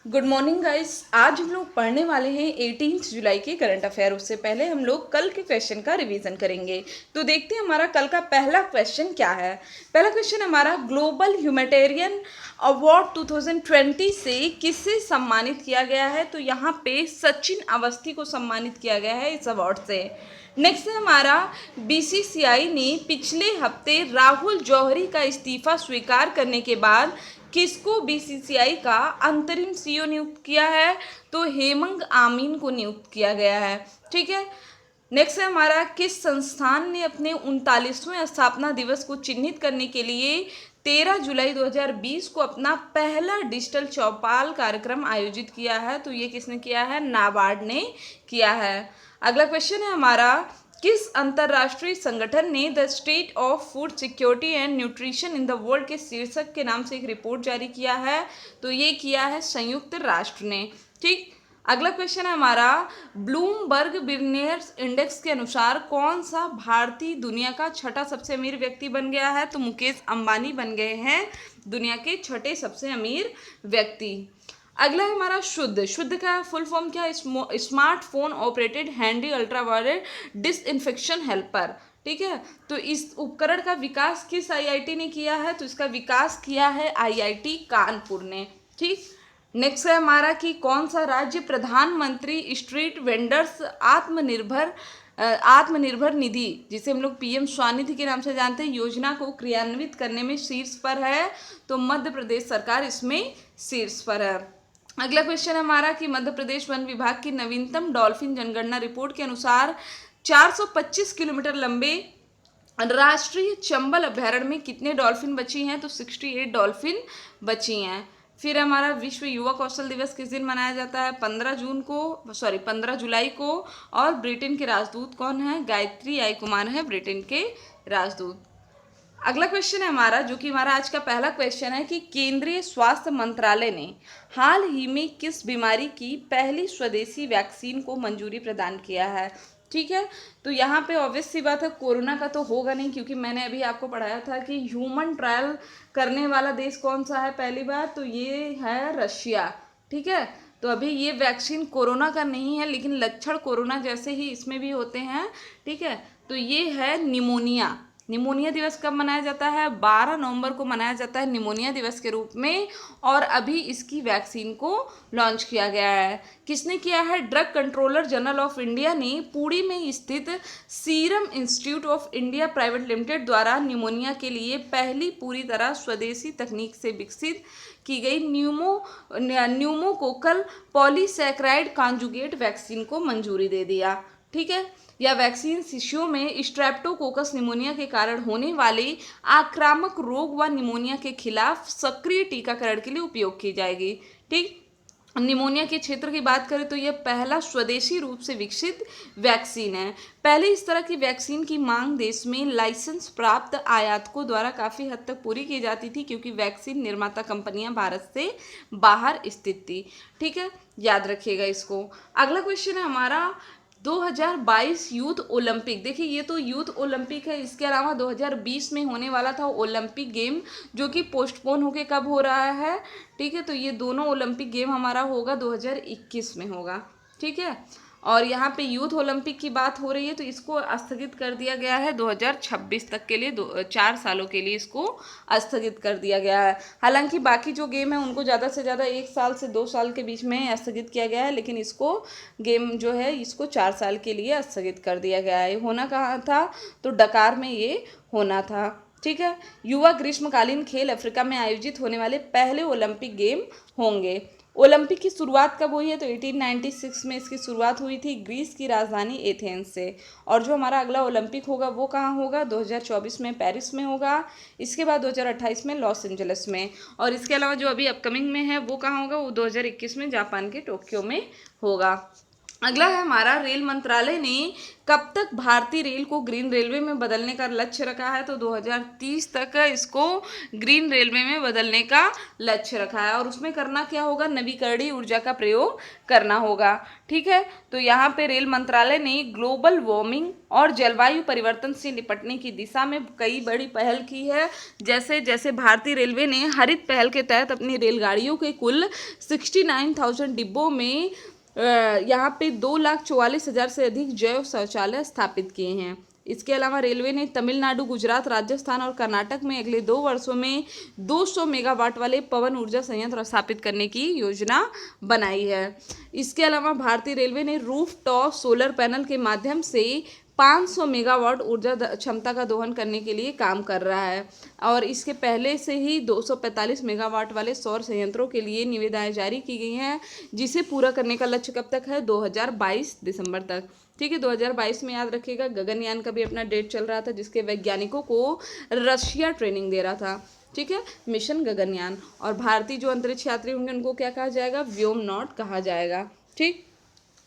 Good morning guys. आज हम लोग पढ़ने वाले हैं 18 जुलाई के करंट अफेयर। उससे पहले हम लोग कल के क्वेश्चन का रिवीजन करेंगे। तो देखते हैं हमारा कल का पहला क्वेश्चन क्या है। पहला क्वेश्चन हमारा, ग्लोबल ह्यूमैनिटेरियन अवार्ड 2020 से किसे सम्मानित किया गया है। तो यहाँ पे सचिन अवस्थी को सम्मानित किया गया है इस अवार्ड से। नेक्स्ट है हमारा, बीसीसीआई ने पिछले हफ्ते राहुल जौहरी का इस्तीफा स्वीकार करने के बाद किसको बीसीसीआई का अंतरिम सीईओ नियुक्त किया है। तो हेमंग आमीन को नियुक्त किया गया है। ठीक है। नेक्स्ट है हमारा, किस संस्थान ने अपने 39वें स्थापना दिवस को चिन्हित करने के लिए 13 जुलाई 2020 को अपना पहला डिजिटल चौपाल कार्यक्रम आयोजित किया है। तो ये किसने किया है, नाबार्ड ने किया है। अगला क्वेश्चन है हमारा, किस अंतरराष्ट्रीय संगठन ने the state of food security and nutrition in the world के शीर्षक के नाम से एक रिपोर्ट जारी किया है। तो ये किया है संयुक्त राष्ट्र ने। ठीक। अगला क्वेश्चन है हमारा, ब्लूमबर्ग बिलियनियर्स इंडेक्स के अनुसार कौन सा भारतीय दुनिया का छठा सबसे अमीर व्यक्ति बन गया है। तो मुकेश अंबानी बन गए हैं दुनिया के छठे सबसे अमीर व्यक्ति। अगला है हमारा, शुद्ध का फुल फॉर्म क्या है, smartphone operated handy ultraviolet disinfection helper. ठीक है। तो इस उपकरण का विकास किस आईआईटी ने किया है। तो इसका विकास किया है आईआईटी कानपुर ने। ठीक। नेक्स्ट है हमारा, कि कौन सा राज्य प्रधानमंत्री स्ट्रीट वेंडर्स आत्मनिर्भर निधि, जिसे हम लोग पीएम स्वनिधि के नाम से जानते हैं, योजना को क्रियान्वित करने में शीर्ष पर है। तो मध्य प्रदेश सरकार इसमें शीर्ष पर है। अगला क्वेश्चन हमारा, कि मध्य प्रदेश वन विभाग की नवीनतम डॉल्फिन जनगणना रिपोर्ट के अनुसार 425 किलोमीटर लंबे राष्ट्रीय चंबल अभ्यारण्य में कितने डॉल्फिन बची हैं। तो 68 डॉल्फिन बची हैं। फिर हमारा विश्व युवा कौशल दिवस किस दिन मनाया जाता है, 15 जुलाई को। और ब्रिटेन के राजदूत कौन है, गायत्री आई कुमार है ब्रिटेन के राजदूत। अगला क्वेश्चन है हमारा, जो कि हमारा आज का पहला क्वेश्चन है, कि केंद्रीय स्वास्थ्य मंत्रालय ने हाल ही में किस बीमारी की पहली स्वदेशी वैक्सीन को मंजूरी प्रदान किया है। ठीक है। तो यहाँ पे ऑब्वियस सी बात है, कोरोना का तो होगा नहीं, क्योंकि मैंने अभी आपको पढ़ाया था कि ह्यूमन ट्रायल करने वाला देश कौन सा है पहली बार। तो ये है रशिया। ठीक है। तो अभी ये वैक्सीन कोरोना का नहीं है, लेकिन लक्षण कोरोना जैसे ही इसमें भी होते हैं। ठीक है। तो ये है निमोनिया। निमोनिया दिवस कब मनाया जाता है, 12 नवंबर को मनाया जाता है निमोनिया दिवस के रूप में। और अभी इसकी वैक्सीन को लॉन्च किया गया है। किसने किया है, drug controller general of India ने पुणे में स्थित serum institute of India private limited द्वारा निमोनिया के लिए पहली पूरी तरह स्वदेशी तकनीक से विकसित की गई न्यूमोकोकल पॉलीसैकेराइड कॉन्जुगेट वैक्सीन को मंजूरी दे दिया। ठीक है। यह वैक्सीन शिशुओं में स्ट्रेप्टोकोकस निमोनिया के कारण होने वाले आक्रामक रोग व निमोनिया के खिलाफ सक्रिय टीकाकरण के लिए उपयोग की जाएगी। ठीक। निमोनिया के क्षेत्र की बात करें तो यह पहला स्वदेशी रूप से विकसित वैक्सीन है। पहले इस तरह की वैक्सीन की मांग देश में लाइसेंस प्राप्त आयातकों द्वारा काफ़ी हद तक पूरी की जाती थी, क्योंकि वैक्सीन निर्माता कंपनियां भारत से बाहर स्थित थी। ठीक है, याद रखिएगा इसको। अगला क्वेश्चन है हमारा, 2022 यूथ ओलंपिक। देखिए, ये तो यूथ ओलंपिक है, इसके अलावा 2020 में होने वाला था ओलंपिक गेम, जो कि पोस्टपोन होके कब हो रहा है। ठीक है। तो ये दोनों ओलंपिक गेम हमारा होगा 2021 में होगा। ठीक है। और यहाँ पे यूथ ओलंपिक की बात हो रही है, तो इसको स्थगित कर दिया गया है 2026 तक के लिए, 4 सालों के लिए इसको स्थगित कर दिया गया है। हालांकि बाकी जो गेम है उनको ज़्यादा से ज़्यादा 1 साल से 2 साल के बीच में स्थगित किया गया है, लेकिन इसको गेम जो है इसको 4 साल के लिए स्थगित कर दिया गया है। होना कहाँ था, तो डकार में ये होना था। ठीक है। युवा ग्रीष्मकालीन खेल अफ्रीका में आयोजित होने वाले पहले ओलंपिक गेम होंगे। ओलंपिक की शुरुआत कब हुई है, तो 1896 में इसकी शुरुआत हुई थी ग्रीस की राजधानी एथेंस से। और जो हमारा अगला ओलंपिक होगा वो कहाँ होगा, 2024 में पेरिस में होगा। इसके बाद 2028 में लॉस एंजल्स में। और इसके अलावा जो अभी अपकमिंग में है वो कहाँ होगा, वो 2021 में जापान के टोक्यो में होगा। अगला है हमारा, रेल मंत्रालय ने कब तक भारतीय रेल को ग्रीन रेलवे में बदलने का लक्ष्य रखा है? तो 2030 तक इसको ग्रीन रेलवे में बदलने का लक्ष्य रखा है। और उसमें करना क्या होगा? नवीकरणीय ऊर्जा का प्रयोग करना होगा। ठीक है, तो यहाँ पे रेल मंत्रालय ने ग्लोबल वार्मिंग और जलवायु परिवर्तन से निपटने की दिशा में कई बड़ी पहल की है। जैसे जैसे भारतीय रेलवे ने हरित पहल के तहत अपनी रेलगाड़ियों के कुल 69,000 डिब्बों में यहाँ पे 2,44,000 से अधिक जैव शौचालय स्थापित किए हैं। इसके अलावा रेलवे ने तमिलनाडु, गुजरात, राजस्थान और कर्नाटक में अगले 2 वर्षों में 200 मेगावाट वाले पवन ऊर्जा संयंत्र स्थापित करने की योजना बनाई है। इसके अलावा भारतीय रेलवे ने रूफ टॉप सोलर पैनल के माध्यम से 500 मेगावाट ऊर्जा क्षमता का दोहन करने के लिए काम कर रहा है। और इसके पहले से ही 245 मेगावाट वाले सौर संयंत्रों के लिए निविदाएं जारी की गई हैं, जिसे पूरा करने का लक्ष्य कब तक है? 2022 दिसंबर तक। ठीक है, 2022 में याद रखिएगा गगनयान का भी अपना डेट चल रहा था, जिसके वैज्ञानिकों को रशिया ट्रेनिंग दे रहा था। ठीक है, मिशन गगनयान। और भारतीय जो अंतरिक्ष यात्री होंगे उनको क्या कहा जाएगा? व्योमनॉट कहा जाएगा। ठीक,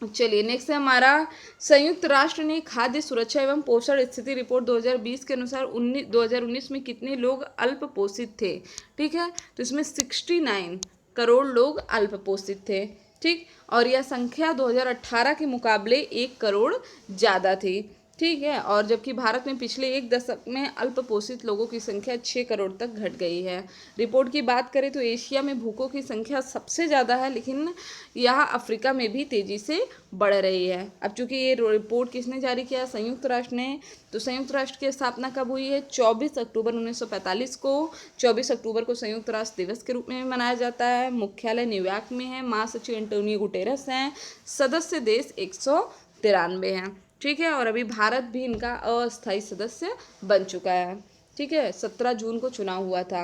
चलिए नेक्स्ट है हमारा, संयुक्त राष्ट्र ने खाद्य सुरक्षा एवं पोषण स्थिति रिपोर्ट 2020 के अनुसार 2019 में कितने लोग अल्प पोषित थे? ठीक है, तो इसमें 69 करोड़ लोग अल्प पोषित थे। ठीक, और यह संख्या 2018 के मुकाबले 1 करोड़ ज़्यादा थी। ठीक है, और जबकि भारत में पिछले एक दशक में अल्प पोषित लोगों की संख्या 6 करोड़ तक घट गई है। रिपोर्ट की बात करें तो एशिया में भूखों की संख्या सबसे ज़्यादा है, लेकिन यह अफ्रीका में भी तेज़ी से बढ़ रही है। अब चूंकि ये रिपोर्ट किसने जारी किया? संयुक्त राष्ट्र ने। तो संयुक्त राष्ट्र की स्थापना कब हुई है? 24 अक्टूबर 1945 को। 24 अक्टूबर को संयुक्त राष्ट्र दिवस के रूप में मनाया जाता है। मुख्यालय न्यूयॉर्क में है। महासचिव एंटोनियो गुटेरस हैं। सदस्य देश 193 हैं। ठीक है, और अभी भारत भी इनका अस्थायी सदस्य बन चुका है। ठीक है, 17 जून को चुनाव हुआ था।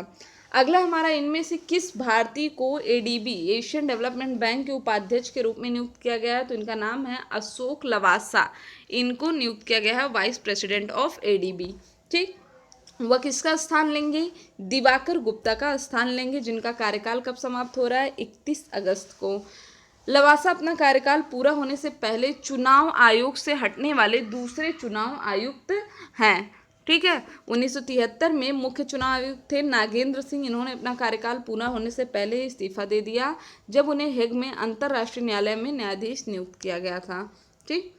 अगला हमारा, इनमें से किस भारतीय को एडीबी एशियन डेवलपमेंट बैंक के उपाध्यक्ष के रूप में नियुक्त किया गया है? तो इनका नाम है अशोक लवासा। इनको नियुक्त किया गया है वाइस प्रेसिडेंट ऑफ एडीबी। ठीक, वह किसका स्थान लेंगे? दिवाकर गुप्ता का स्थान लेंगे, जिनका कार्यकाल कब समाप्त हो रहा है? 31 अगस्त को। लवासा अपना कार्यकाल पूरा होने से पहले चुनाव आयोग से हटने वाले दूसरे चुनाव आयुक्त हैं। ठीक है, 1973 में मुख्य चुनाव आयुक्त थे नागेंद्र सिंह। इन्होंने अपना कार्यकाल पूरा होने से पहले ही इस्तीफा दे दिया, जब उन्हें हेग में अंतर्राष्ट्रीय न्यायालय में न्यायाधीश नियुक्त किया गया था। ठीक,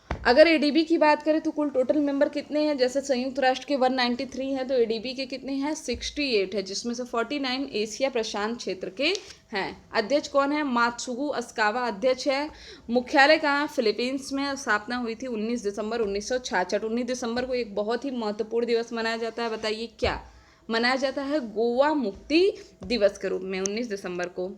अगर एडीबी की बात करें तो कुल टोटल मेंबर कितने हैं? जैसे संयुक्त राष्ट्र के 193 हैं, तो एडीबी के कितने हैं? 68 है, जिसमें से 49 एशिया प्रशांत क्षेत्र के हैं। अध्यक्ष कौन है? मात्सुगु अस्कावा अध्यक्ष है। मुख्यालय कहाँ? फिलीपींस में। स्थापना हुई थी 19 दिसंबर 1966। 19 दिसंबर को एक बहुत ही महत्वपूर्ण दिवस मनाया जाता है, बताइए क्या मनाया जाता है? गोवा मुक्ति दिवस के रूप में 19 दिसंबर को।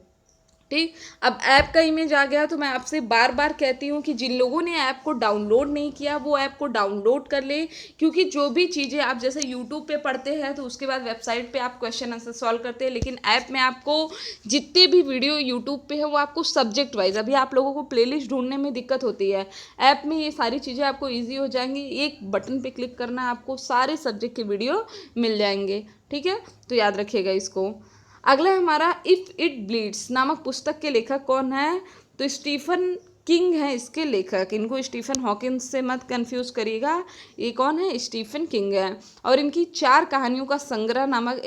ठीक, अब ऐप का इमेज आ गया, तो मैं आपसे बार बार कहती हूँ कि जिन लोगों ने ऐप को डाउनलोड नहीं किया वो ऐप को डाउनलोड कर ले, क्योंकि जो भी चीज़ें आप जैसे यूट्यूब पे पढ़ते हैं तो उसके बाद वेबसाइट पे आप क्वेश्चन आंसर सॉल्व करते हैं, लेकिन ऐप में आपको जितने भी वीडियो यूट्यूब पे है वो आपको सब्जेक्ट वाइज, अभी आप लोगों को प्लेलिस्ट ढूंढने में दिक्कत होती है, ऐप में ये सारी चीज़ें आपको ईजी हो जाएंगी। एक बटन पर क्लिक करना है, आपको सारे सब्जेक्ट के वीडियो मिल जाएंगे। ठीक है, तो याद रखिएगा इसको। अगला है हमारा, इफ़ इट ब्लीड्स नामक पुस्तक के लेखक कौन है? तो स्टीफन किंग है इसके लेखक। इनको स्टीफन हॉकिंस से मत कंफ्यूज करिएगा, ये कौन है? स्टीफन किंग है। और इनकी 4 कहानियों का संग्रह नामक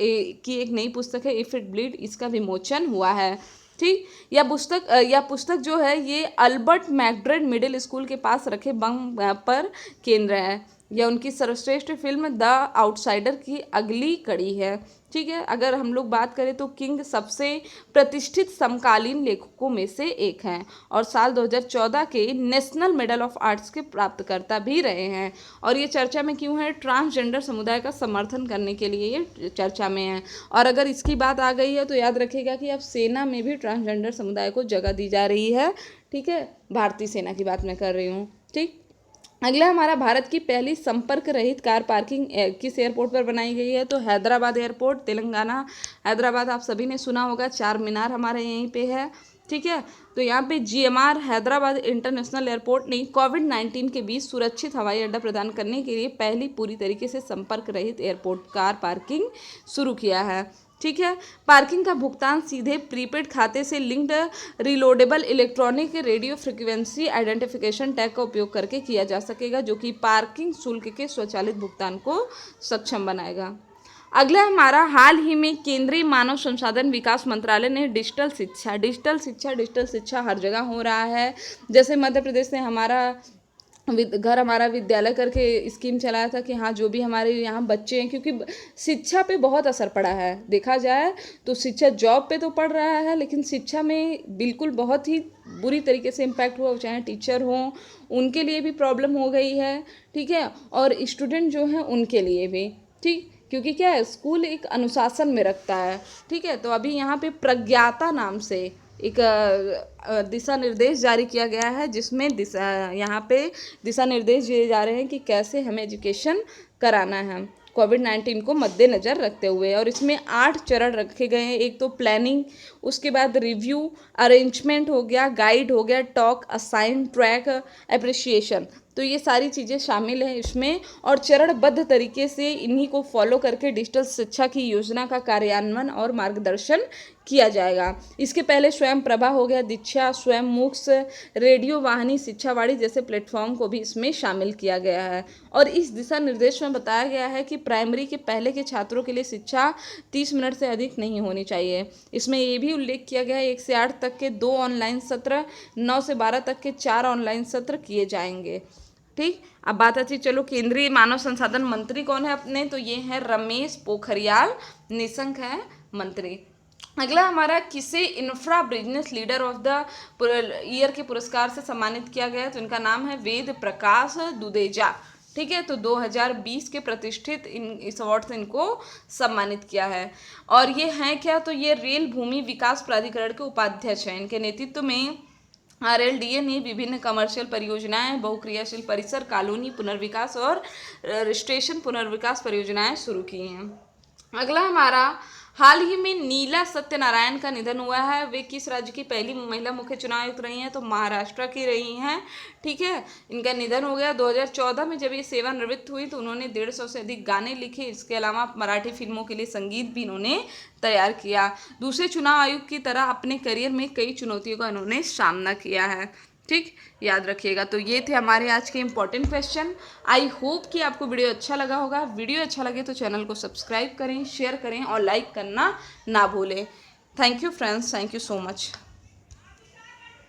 की एक नई पुस्तक है इफ़ इट ब्लीड, इसका विमोचन हुआ है। ठीक, यह पुस्तक जो है ये अल्बर्ट मैकडर्ड मिडिल स्कूल के पास रखे बम पर केंद्र है। यह उनकी सर्वश्रेष्ठ फिल्म द आउटसाइडर की अगली कड़ी है। ठीक है, अगर हम लोग बात करें तो किंग सबसे प्रतिष्ठित समकालीन लेखकों में से एक हैं और साल 2014 के नेशनल मेडल ऑफ आर्ट्स के प्राप्तकर्ता भी रहे हैं। और ये चर्चा में क्यों है? ट्रांसजेंडर समुदाय का समर्थन करने के लिए ये चर्चा में है। और अगर इसकी बात आ गई है तो याद रखिएगा कि अब सेना में भी ट्रांसजेंडर समुदाय को जगह दी जा रही है। ठीक है, भारतीय सेना की बात मैं कर रही हूँ। ठीक, अगला हमारा, भारत की पहली संपर्क रहित कार पार्किंग किस एयरपोर्ट पर बनाई गई है? तो हैदराबाद एयरपोर्ट, तेलंगाना। हैदराबाद आप सभी ने सुना होगा, चार मीनार हमारे यहीं पे है। ठीक है, तो यहाँ पे जीएमआर हैदराबाद इंटरनेशनल एयरपोर्ट ने कोविड-19 के बीच सुरक्षित हवाई अड्डा प्रदान करने के लिए पहली पूरी तरीके से संपर्क रहित एयरपोर्ट कार पार्किंग शुरू किया है। ठीक है। पार्किंग का भुगतान सीधे प्रीपेड खाते से linked reloadable electronic radio frequency identification tag का उपयोग करके किया जा सकेगा, जो कि पार्किंग शुल्क के स्वचालित भुगतान को सक्षम बनाएगा। अगला हमारा, हाल ही में केंद्रीय मानव संसाधन विकास मंत्रालय ने डिजिटल शिक्षा हर जगह हो रहा है। जैसे मध्य प्रदेश ने हमारा विद्यालय करके स्कीम चलाया था कि हाँ, जो भी हमारे यहाँ बच्चे हैं, क्योंकि शिक्षा पे बहुत असर पड़ा है। देखा जाए तो शिक्षा जॉब पे तो पड़ रहा है, लेकिन शिक्षा में बिल्कुल बहुत ही बुरी तरीके से इम्पैक्ट हुआ, चाहे टीचर हों उनके लिए भी प्रॉब्लम हो गई है, ठीक है, और स्टूडेंट जो हैं उनके लिए भी, ठीक, क्योंकि क्या है, स्कूल एक अनुशासन में रखता है, ठीक है। तो अभी यहाँ पे प्रज्ञाता नाम से एक दिशा निर्देश जारी किया गया है, जिसमें यहाँ पे दिशा निर्देश दिए जा रहे हैं कि कैसे हमें एजुकेशन कराना है कोविड-19 को मद्देनज़र रखते हुए। और इसमें 8 चरण रखे गए हैं। एक तो प्लानिंग, उसके बाद रिव्यू, अरेंजमेंट हो गया, गाइड हो गया, टॉक, असाइन, ट्रैक, अप्रिशिएशन। तो ये सारी चीज़ें शामिल हैं इसमें, और चरणबद्ध तरीके से इन्हीं को फॉलो करके डिजिटल शिक्षा की योजना का कार्यान्वयन और मार्गदर्शन किया जाएगा। इसके पहले स्वयं प्रभा हो गया, दीक्षा, स्वयं मूक्स, रेडियो वाहिनी, शिक्षावाणी जैसे प्लेटफॉर्म को भी इसमें शामिल किया गया है। और इस दिशा निर्देश में बताया गया है कि प्राइमरी के पहले के छात्रों के लिए शिक्षा 30 मिनट से अधिक नहीं होनी चाहिए। इसमें ये भी उल्लेख किया गया है 1 से 8 तक के 2 ऑनलाइन सत्र, 9 से 12 तक के 4 ऑनलाइन सत्र किए जाएंगे, ठीक। अब बात आती है, चलो केंद्रीय मानव संसाधन मंत्री कौन है अपने, तो ये है रमेश पोखरियाल निशंक है मंत्री। अगला हमारा, किसे infra business leader of the year के पुरस्कार से सम्मानित किया गया है, तो इनका नाम है वेद प्रकाश दुदेजा, ठीक है। तो 2020 के प्रतिष्ठित इस अवार्ड से इनको सम्मानित किया है। और ये हैं क्या, तो ये रेल भूमि विकास प्राधिकरण के उपाध्यक्ष हैं। इनके नेतृत्व में RLDA ने विभिन्न कमर्शियल परियोजनाएं, बहुक्रियाशील परिसर, कॉलोनी पुनर्विकास और स्टेशन पुनर्विकास परियोजनाएं शुरू की हैं। अगला हमारा, हाल ही में नीला सत्यनारायण का निधन हुआ है। वे किस राज्य की पहली महिला मुख्य चुनाव आयुक्त रही हैं, तो महाराष्ट्र की रही हैं, ठीक है। इनका निधन हो गया 2014 में। जब ये सेवानिवृत्त हुई तो उन्होंने 150 से अधिक गाने लिखे। इसके अलावा मराठी फिल्मों के लिए संगीत भी इन्होंने तैयार किया। दूसरे चुनाव आयुक्त की तरह अपने करियर में कई चुनौतियों का इन्होंने सामना किया है, ठीक, याद रखिएगा। तो ये थे हमारे आज के इंपॉर्टेंट क्वेश्चन। आई होप कि आपको वीडियो अच्छा लगा होगा। वीडियो अच्छा लगे तो चैनल को सब्सक्राइब करें, शेयर करें और लाइक करना ना भूलें। Thank you friends, thank you so much.